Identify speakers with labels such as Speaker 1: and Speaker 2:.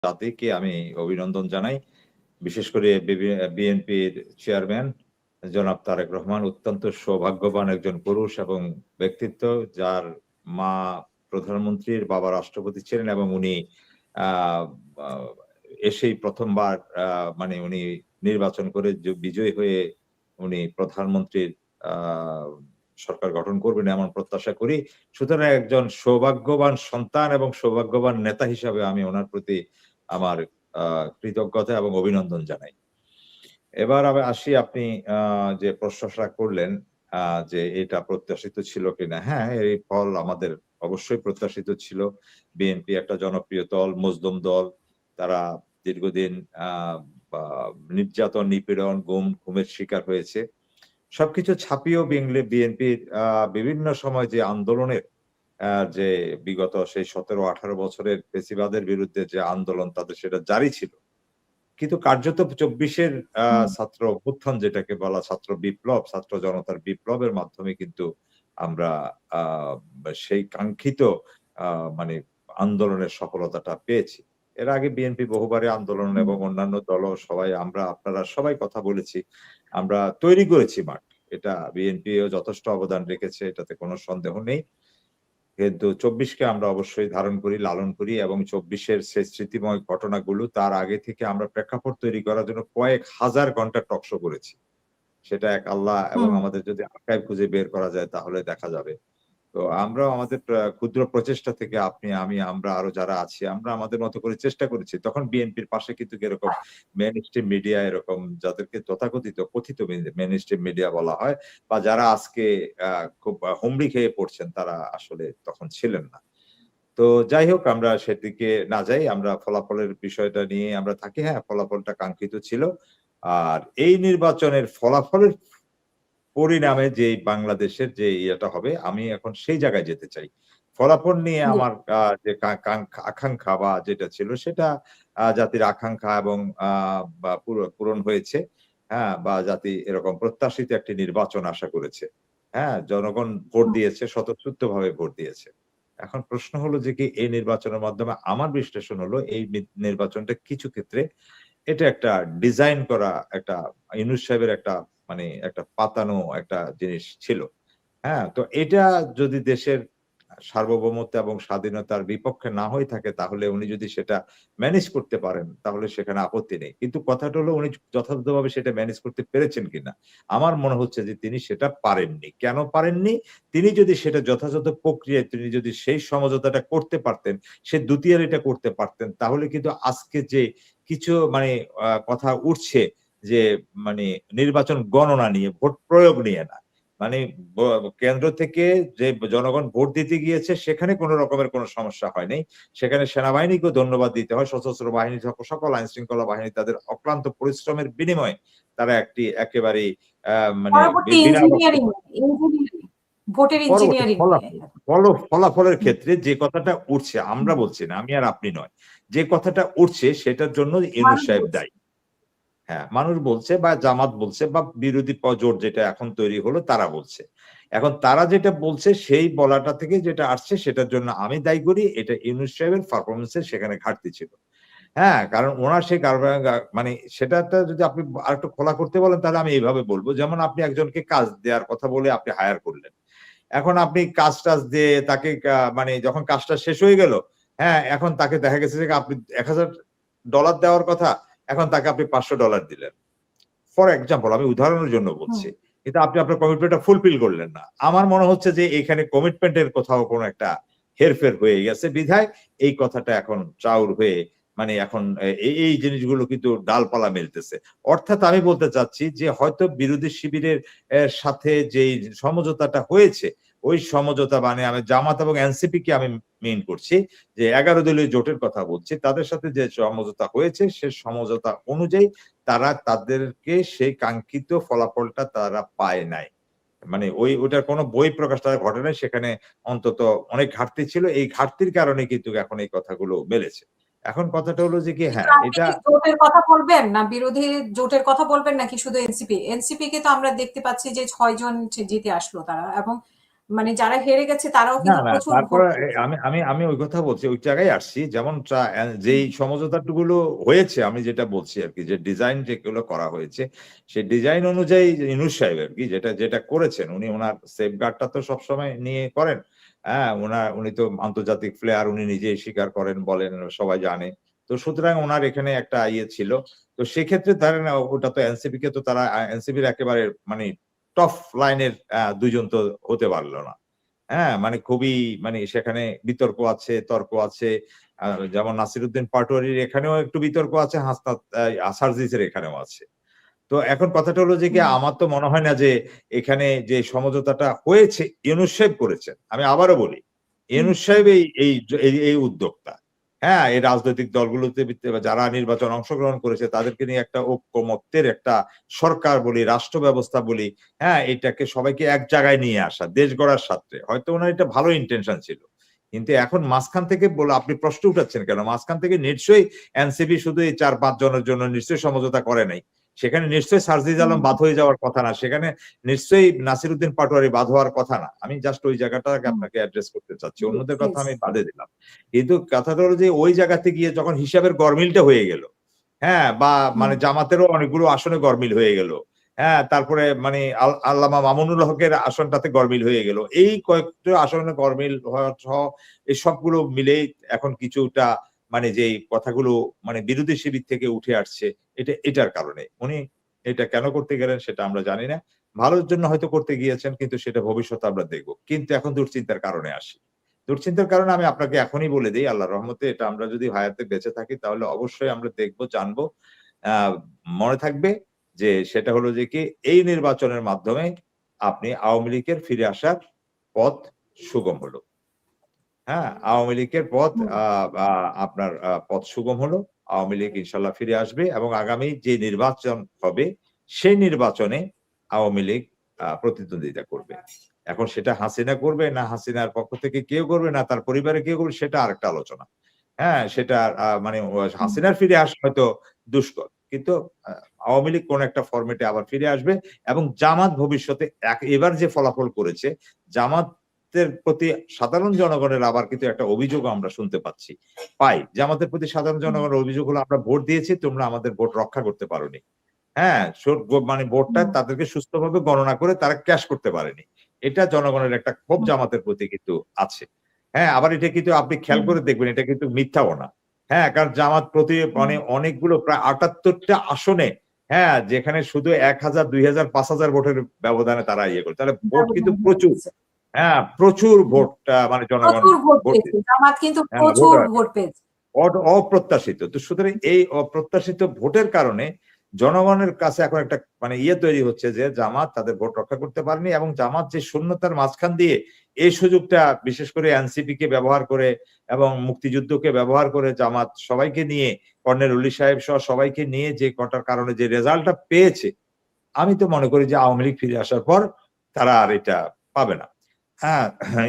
Speaker 1: জাতিকে আমি অভিনন্দন জানাই। বিশেষ করে বিএনপির চেয়ারম্যান জনাব তারেক রহমান অত্যন্ত সৌভাগ্যবান একজন পুরুষ এবং ব্যক্তিত্ব, যার মা প্রধানমন্ত্রীর, বাবা রাষ্ট্রপতি ছিলেন এবং উনি আ আ এসেই ১ম বার মানে উনি নির্বাচন করে বিজয়ী হয়ে উনি প্রধানমন্ত্রীর আ সরকার গঠন করবেন এমন প্রত্যাশা করি। সুতরাং একজন সৌভাগ্যবান সন্তান এবং সৌভাগ্যবান নেতা হিসাবে আমি উনার প্রতি আমার আ কৃতজ্ঞতা এবং অভিনন্দন জানাই। এবার আমি আসি, আপনি আ যে প্রশ্নটা করলেন আ যে এটা প্রত্যাশিত ছিল কিনা? হ্যাঁ, এই ফল আমাদের অবশ্যই প্রত্যাশিত ছিল। বিএনপি একটা জনপ্রিয় দল, মজলুম দল। তারা দীর্ঘদিন আ বা নির্যাতন, নিপীড়ন, ঘুমের শিকার হয়েছে। সবকিছু ছাপিয়েও বিএনপির বিভিন্ন সময় যে আন্দোলনের যে বিগত সেই ১৭-১৮ বছরের ফ্যাসিবাদের বিরুদ্ধে যে আন্দোলন তাদের সেটা জারি ছিল। কিন্তু কার্যত ২৪ এর
Speaker 2: হুম।
Speaker 1: ছাত্র অভ্যুত্থান যেটাকে বলা, ছাত্র বিপ্লব, ছাত্র জনতার বিপ্লবের মাধ্যমে কিন্তু আমরা আ সেই কাঙ্ক্ষিত আ মানে আন্দোলনের সফলতাটা পেয়েছি। এর আগে বিএনপি বহুবারই আন্দোলন
Speaker 2: হুম।
Speaker 1: এবং অন্যান্য দলও সবাই আপনারা সবাই কথা বলেছি। আমরা তৈরি করেছি মাঠ। এটা বিএনপিও যথেষ্ট অবদান রেখেছে, এটাতে কোনো সন্দেহ নেই। কিন্তু ২৪ কে আমরা অবশ্যই ধারণ করি, লালন করি এবং ২৪ এর সেই স্মৃতিময় ঘটনাগুলো তার আগে থেকে আমরা প্রেক্ষাপট তৈরি করার জন্য কয়েক হাজার ঘন্টা টক শো করেছি। সেটা এক আল্লাহ এবং
Speaker 2: হুম।
Speaker 1: আমাদের যদি আর্কাইভ খুঁজে বের করা যায় তাহলে দেখা যাবে। তো আমরাও আমাদের ক্ষুদ্র প্রচেষ্টা থেকে আপনি, আমি, আমরা আরো যারা আছি, আমরা আমাদের মতো করে চেষ্টা করেছি। তখন বিএনপির পাশে কিন্তু এরকম মেইনস্ট্রিম মিডিয়া, এরকম যাদেরকে তথাকথিত কথিত মেইনস্ট্রিম মিডিয়া বলা হয় বা যারা আজকে খুব হুমড়ি খেয়ে পড়ছেন, তারা আসলে তখন ছিলেন না। তো যাই হোক, আমরা সেদিকে না যাই। আমরা ফলাফলের বিষয়টা নিয়ে আমরা থাকি। হ্যাঁ, ফলাফলটা কাঙ্ক্ষিত ছিল। আর এই নির্বাচনের ফলাফলের পরিণামে যেই বাংলাদেশের যে ইয়েটা হবে, আমি এখন সেই জায়গায় যেতে চাই। ফলাফল নিয়ে
Speaker 2: জি।
Speaker 1: আমার যে আকাঙ্খা বা যেটা ছিল সেটা জাতির আকাঙ্খা এবং আ বা পূরণ হয়েছে। হ্যাঁ? বা জাতি এরকম প্রত্যাশিত একটি নির্বাচন আশা করেছে। হ্যাঁ? জনগণ ভোট
Speaker 2: হুম।
Speaker 1: দিয়েছে, স্বতঃস্ফূর্তভাবে ভোট দিয়েছে। এখন প্রশ্ন হলো যে কি, এই নির্বাচনের মাধ্যমে আমার বিশ্লেষণ হলো এই নির্বাচনটা কিছু ক্ষেত্রে এটা একটা ডিজাইন করা একটা ইউনূস সাহেবের একটা মানে একটা পাতানো একটা জিনিস ছিল। হ্যাঁ? তো এটা যদি দেশের সার্বভৌমত্ব এবং স্বাধীনতার বিপক্ষে না হয়ে থাকে, তাহলে উনি যদি সেটা ম্যানেজ করতে পারেন তাহলে সেখানে আপত্তি নেই। কিন্তু কথাটা হলো উনি যথাযথভাবে সেটা ম্যানেজ করতে পেরেছেন কিনা? আমার মনে হচ্ছে যে তিনি সেটা পারেননি। কেন পারেননি? তিনি যদি সেটা যথাযথ প্রক্রিয়ায় তিনি যদি সেই সমঝোতাটা করতে পারতেন, সে দ্বিতীয়ারিটা করতে পারতেন, তাহলে কিন্তু আজকে যে কিছু মানে কথা উঠছে যে মানে নির্বাচন গণনা নিয়ে, ভোট প্রয়োগ নিয়ে না। মানে ব কেন্দ্র থেকে যে জনগণ ভোট দিতে গিয়েছে সেখানে কোন রকমের কোন সমস্যা হয় নাই। সেখানে সেনাবাহিনীকেও ধন্যবাদ দিতে হয়। সশস্ত্র বাহিনী সকল আইন শৃঙ্খলা বাহিনী তাদের অক্লান্ত পরিশ্রমের বিনিময়ে তারা একেবারেই মানে
Speaker 2: পরবর্তী
Speaker 1: বিনা রক্তে
Speaker 2: ইঞ্জিনিয়ারিং, ভোটের
Speaker 1: পরবর্তী
Speaker 2: ইঞ্জিনিয়ারিং নিয়ে।
Speaker 1: ফলাফলের
Speaker 2: হুম।
Speaker 1: ক্ষেত্রে যে কথাটা উঠছে, আমরা
Speaker 2: হুম।
Speaker 1: বলছি না, আমি আর আপনি নয়। যে কথাটা উঠছে সেটার জন্য ইউনূস
Speaker 2: মানুষ
Speaker 1: সাহেব
Speaker 2: বলছে।
Speaker 1: দায়ী। হ্যাঁ, মানুষ বলছে বা জামাত বলছে বা বিরোধী জোট যেটা এখন তৈরি হলো তারা বলছে। এখন তারা যেটা বলছে সেই বলাটা থেকে যেটা আসছে সেটার জন্য আমি দায়ী করি। এটা ইউনূস সাহেবের পারফরম্যান্স এর সেখানে ঘাটতি ছিল। হ্যাঁ, কারণ উনার সেই মানে সেটাতে যদি আপনি আরেকটু খোলা করতে বলেন তাহলে আমি এইভাবে বলব। যেমন আপনি একজনকে কাজ দেওয়ার কথা বলে আপনি হায়ার করলেন। এখন আপনি কাজ-টাজ দিয়ে তাকে মানে যখন কাজটা শেষ হয়ে গেল, হ্যাঁ, এখন তাকে দেখা গেছে যে আপনি $১,০০০ দেওয়ার কথা, এখন তাকে আপনি $৫০০ দিলেন। ফর এক্সাম্পল, আমি উদাহরণের জন্য
Speaker 2: হুম।
Speaker 1: বলছি। কিন্তু আপনি আপনার কমিটমেন্টটা ফুলফিল করলেন না। আমার মনে হচ্ছে যে এখানে কমিটমেন্ট এর কোথাও কোন একটা হেরফের হয়ে গেছে বিধায় এই কথাটা এখন চাউর হয়ে মানে এখন এই জিনিসগুলো কিন্তু ডালপালা মেলতেছে। অর্থাৎ আমি বলতে চাচ্ছি যে হয়তো বিরোধী শিবিরের সাথে যেই সমঝোতাটা হয়েছে, ওই সমঝোতা মানে আমি জামাত এবং এনসিপি কে আমি মিন করছি যে ১১ দলীয় জোটের কথা বলছি। তাদের সাথে যে সমঝোতা হয়েছে সে সমঝোতা অনুযায়ী তারা তাদেরকে সেই কাঙ্ক্ষিত ফলাফলটা তারা পায় নাই। মানে ওটার কোন বই প্রকাশ তারা ঘটে নাই। সেখানে অন্তত অনেক ঘাটতি ছিল। এই ঘাটতির কারণে কিন্তু এখন এই কথাগুলো মেলেছে। এখন কথাটা হলো যে কি,
Speaker 2: কিন্তু
Speaker 1: হ্যাঁ,
Speaker 2: আপনি
Speaker 1: এটা
Speaker 2: কি জোটের কথা বলবেন না বিরোধী জোটের কথা বলবেন নাকি শুধু এনসিপি? এনসিপি কে তো আমরা দেখতে পাচ্ছি যে ৬ জন জিতে আসলো তারা এবং মানে যারা হেরে গেছে তারাও
Speaker 1: না,
Speaker 2: কিন্তু
Speaker 1: না,
Speaker 2: প্রচুর ভোট
Speaker 1: তারপরে
Speaker 2: পেয়েছে।
Speaker 1: আমি ওই কথা বলছি, ওই জায়গায় আসছি। যেমন যেই সমঝোতাগুলো হয়েছে, আমি যেটা বলছি আরকি, যে ডিজাইন যেগুলো করা হয়েছে, সেই ডিজাইন অনুযায়ী যে ইউনূস সাহেব আরকি যেটা করেছেন, উনি উনার সেফগার্ডটা তো সবসময় নিয়ে করেন। হ্যাঁ? উনি তো আন্তর্জাতিক প্লেয়ার, উনি নিজেই স্বীকার করেন, বলেন, সবাই জানে। তো সুতরাং উনার এখানে একটা ইয়ে ছিল। তো সেক্ষেত্রে ধরেন ওটা তো এনসিপি কে তো তারা এনসিপির একেবারে মানে টপ লাইনের ২ জন তো হতে পারল না। হ্যাঁ? মানে খুবই মানে সেখানে বিতর্ক আছে, তর্ক আছে। আ যেমন নাসিরউদ্দিন পাটোয়ারির এখানেও একটু বিতর্ক আছে, হাসনাত সার্জিসের এখানেও আছে। তো এখন কথাটা হলো যে কি,
Speaker 2: হুম,
Speaker 1: আমার তো মনে হয় না যে এখানে যে সমঝোতাটা হয়েছে ইউনূস সাহেব করেছেন। আমি আবারও বলি,
Speaker 2: হুম,
Speaker 1: ইউনূস সাহেব এই উদ্যোক্তা। হ্যাঁ? এই রাজনৈতিক দলগুলোতে যারা নির্বাচনে অংশগ্রহণ করেছে তাদেরকে নিয়ে একটা ঐক্যমত্যের একটা সরকার বলি, রাষ্ট্র ব্যবস্থা বলি, হ্যাঁ? এটাকে সবাইকে এক জায়গায় নিয়ে আসা, দেশ গড়ার স্বার্থে। হয়তো উনার এটা ভালো ইনটেনশন ছিল। কিন্তু এখন মাঝখান থেকে আপনি প্রশ্ন উঠাচ্ছেন কেন? মাঝখান থেকে নিশ্চয়ই এনসিপি শুধু এই ৪-৫ জনের জন্য নিশ্চয়ই সমঝোতা করে নাই। সেখানে নিশ্চয়ই সার্জিস
Speaker 2: হুম,
Speaker 1: আলম বাদ হয়ে যাওয়ার কথা না। সেখানে নিশ্চয়ই নাসিরউদ্দিন পাটোয়ারি বাদ হওয়ার কথা না। আমি জাস্ট ওই জায়গাটাকে
Speaker 2: হুম,
Speaker 1: আপনাকে অ্যাড্রেস করতে চাচ্ছি।
Speaker 2: জি,
Speaker 1: অন্যদের কথা
Speaker 2: প্লিজ।
Speaker 1: আমি বাদে দিলাম। কিন্তু কথাটা হলো যে ওই জায়গাতে গিয়ে যখন হিসাবের গরমিলটা হয়ে গেল, হ্যাঁ? বা
Speaker 2: হুম,
Speaker 1: মানে জামাতেরও অনেকগুলো আসনে গরমিল হয়ে গেল। হ্যাঁ? তারপরে মানে আল্লামা মামুনুল হকের আসনটাতে গরমিল হয়ে গেল। এই কয়েকটা আসনে গরমিল হওয়া সহ এই সবগুলো মিলেই এখন কিছুটা মানে যেই কথাগুলো মানে বিরোধী শিবির থেকে উঠে আসছে, এটার কারণে। উনি এটা কেন করতে গেলেন সেটা আমরা জানি না। ভালোর জন্য হয়তো করতে গিয়েছেন, কিন্তু সেটা ভবিষ্যতে আমরা দেখব। কিন্তু এখন দুশ্চিন্তার কারণে আসি। দুশ্চিন্তার কারণে আমি আপনাকে এখনই বলে দেই, আল্লাহর রহমতে এটা আমরা যদি হায়াতে বেঁচে থাকি তাহলে অবশ্যই আমরা দেখব, জানব। আ মনে থাকবে যে সেটা হলো যে কি, এই নির্বাচনের মাধ্যমে আপনি আওয়ামী লীগের ফিরে আসার পথ সুগম হলো। হ্যাঁ? আওয়ামী লীগের পথ
Speaker 2: হুম,
Speaker 1: আ আ আপনার পথ সুগম হলো। আওয়ামী লীগ ইনশাআল্লাহ ফিরে আসবে এবং আগামী যে নির্বাচন হবে, সেই নির্বাচনে আওয়ামী লীগ প্রতিদ্বন্দ্বিতা করবে। এখন সেটা হাসিনা করবে, না হাসিনার পক্ষ থেকে কেউ করবে, না তার পরিবারে কেউ করবে, সেটা আরেকটা আলোচনা। হ্যাঁ? সেটা মানে
Speaker 2: হুম,
Speaker 1: হাসিনার ফিরে আসা হয়তো দুষ্কর। কিন্তু আ আওয়ামী লীগ কোন একটা ফরমেটে আবার ফিরে আসবে এবং জামাত ভবিষ্যতে এবার যে ফলাফল করেছে, জামাতের প্রতি সাধারণ জনগণের আবার কিন্তু একটা অভিযোগ আমরা শুনতে পাই। জামাতের প্রতি সাধারণ
Speaker 2: হুম,
Speaker 1: জনগণের অভিযোগ হলো, আমরা ভোট দিয়েছি, তোমরা আমাদের ভোট রক্ষা করতে পারোনি। হ্যাঁ? মানে ভোটটা
Speaker 2: হুম,
Speaker 1: তাদেরকে সুস্থভাবে গণনা করে তারা ক্যাশ করতে পারেনি। এটা জনগণের একটা ক্ষোভ
Speaker 2: হুম,
Speaker 1: জামাতের প্রতি কিন্তু আছে। হ্যাঁ? আবার এটা কিন্তু আপনি খেয়াল
Speaker 2: হুম,
Speaker 1: করে দেখবেন, এটা কিন্তু মিথ্যাও না। হ্যাঁ? কারণ জামাত
Speaker 2: হুম,
Speaker 1: মানে অনেকগুলো প্রায় ৭৮ টা আসনে, হ্যাঁ? যেখানে শুধু ১,০০০, ২,০০০, ৫,০০০ ভোটের ব্যবধানে তারা ইয়ে করে। তাহলে ভোট কিন্তু
Speaker 2: ব্যবধান
Speaker 1: প্রচুর।
Speaker 2: হয়েছে।
Speaker 1: হ্যাঁ? প্রচুর
Speaker 2: হুম,
Speaker 1: ভোট মানে জনগণ
Speaker 2: প্রচুর ভোট
Speaker 1: ভোট
Speaker 2: পেয়েছে।
Speaker 1: দিয়েছে।
Speaker 2: জামাত কিন্তু
Speaker 1: হ্যাঁ, ভোট
Speaker 2: প্রচুর ভোট পেয়েছে।
Speaker 1: অপ্রত্যাশিত। তো সুতরাং এই অপ্রত্যাশিত ভোটের কারণে জনগণের কাছে এখন একটা মানে তৈরি হচ্ছে যে জামাত তাদের ভোট রক্ষা করতে পারেনি এবং জামাত যে শূন্যতার মাঝখান দিয়ে এই সুযোগটা বিশেষ করে এনসিপি কে ব্যবহার করে এবং মুক্তিযুদ্ধকে ব্যবহার করে জামাত সবাইকে নিয়ে, কর্নেল অলি সাহেব সহ সবাইকে নিয়ে যে কটার কারণে যে রেজাল্টটা পেয়েছে, আমি তো মনে করি যে আওয়ামী লীগ ফিরে আসার পর তারা আর এটা পাবে না। হ্যাঁ?